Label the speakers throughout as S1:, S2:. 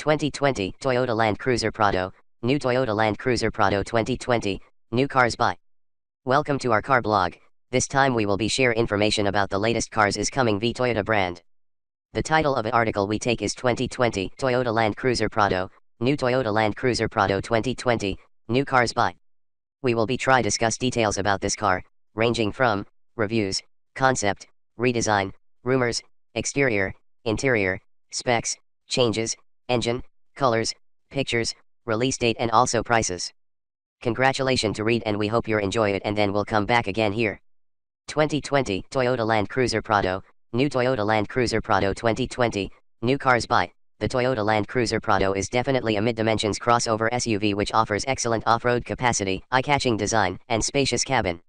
S1: 2020 Toyota Land Cruiser Prado, new Toyota Land Cruiser Prado 2020, new cars by. Welcome to our car blog. This time we will be share information about the latest cars is coming v Toyota brand. The title of the article we take is 2020 Toyota Land Cruiser Prado, new Toyota Land Cruiser Prado 2020, new cars by. We will be try discuss details about this car, ranging from reviews, concept, redesign, rumors, exterior, interior, specs, changes, engine, colors, pictures, release date and also prices. Congratulations to read and we hope you enjoy it and then we'll come back again here. 2020 Toyota Land Cruiser Prado, new Toyota Land Cruiser Prado 2020, new cars by. The Toyota Land Cruiser Prado is definitely a mid-dimensions crossover SUV which offers excellent off-road capacity, eye-catching design, and spacious cabin.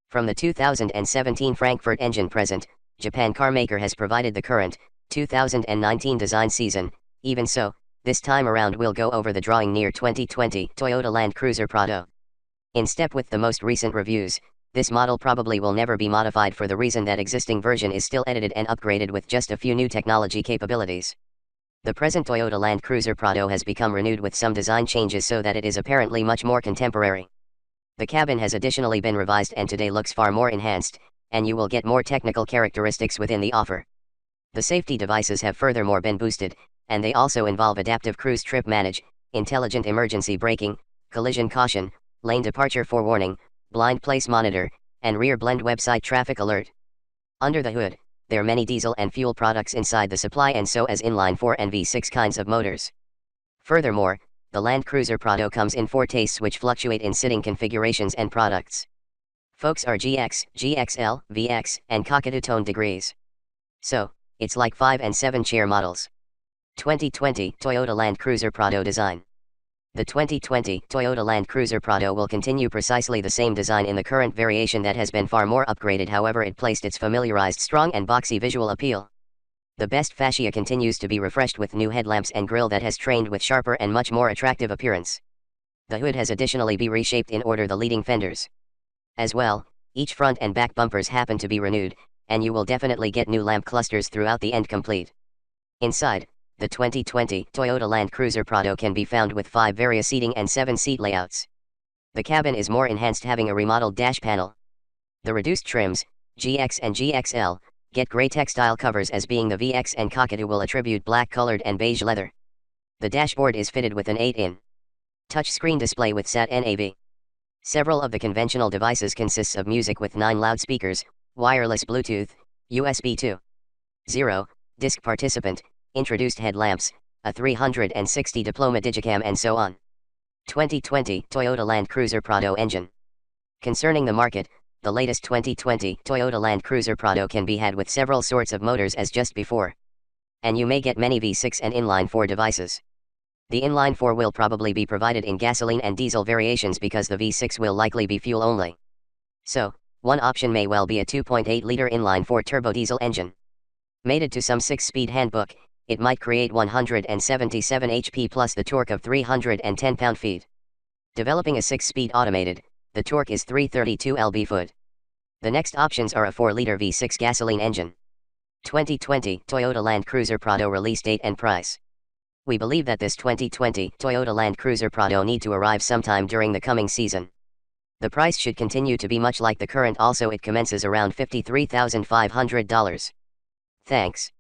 S1: From the 2017 Frankfurt engine present, Japan carmaker has provided the current 2019 design season. Even so, this time around we'll go over the drawing near 2020 Toyota Land Cruiser Prado. In step with the most recent reviews, this model probably will never be modified for the reason that existing version is still edited and upgraded with just a few new technology capabilities. The present Toyota Land Cruiser Prado has become renewed with some design changes so that it is apparently much more contemporary. The cabin has additionally been revised and today looks far more enhanced, and you will get more technical characteristics within the offer. The safety devices have furthermore been boosted, and they also involve adaptive cruise trip manage, intelligent emergency braking, collision caution, lane departure forewarning, blind place monitor, and rear blend website traffic alert. Under the hood, there are many diesel and fuel products inside the supply and so as inline 4 and V6 kinds of motors. Furthermore, the Land Cruiser Prado comes in 4 tastes which fluctuate in sitting configurations and products. Folks are GX, GXL, VX, and cockatoo tone degrees. So, it's like 5 and 7 chair models. 2020 Toyota Land Cruiser Prado design. The 2020 Toyota Land Cruiser Prado will continue precisely the same design in the current variation that has been far more upgraded, however it placed its familiarized strong and boxy visual appeal. The best fascia continues to be refreshed with new headlamps and grille that has trained with sharper and much more attractive appearance. The hood has additionally been reshaped in order the leading fenders. As well, each front and back bumpers happen to be renewed, and you will definitely get new lamp clusters throughout the end complete. Inside, the 2020 Toyota Land Cruiser Prado can be found with 5 various seating and 7 seat layouts. The cabin is more enhanced having a remodeled dash panel. The reduced trims, GX and GXL, get grey textile covers as being the VX and cockatoo will attribute black colored and beige leather. The dashboard is fitted with an 8-in touchscreen display with SAT NAV. Several of the conventional devices consists of music with 9 loudspeakers, wireless Bluetooth, USB 2.0, disc participant, introduced headlamps, a 360 diploma digicam and so on. 2020 Toyota Land Cruiser Prado engine. Concerning the market, the latest 2020 Toyota Land Cruiser Prado can be had with several sorts of motors as just before. And you may get many V6 and inline 4 devices. The inline 4 will probably be provided in gasoline and diesel variations because the V6 will likely be fuel only. So, one option may well be a 2.8-liter inline 4 turbo diesel engine. Mated to some 6-speed handbook, it might create 177 HP plus the torque of 310 pound-feet. Developing a 6-speed automated, the torque is 332 lb-foot. The next options are a 4-liter V6 gasoline engine. 2020 Toyota Land Cruiser Prado release date and price. We believe that this 2020 Toyota Land Cruiser Prado need to arrive sometime during the coming season. The price should continue to be much like the current, also it commences around $53,500. Thanks.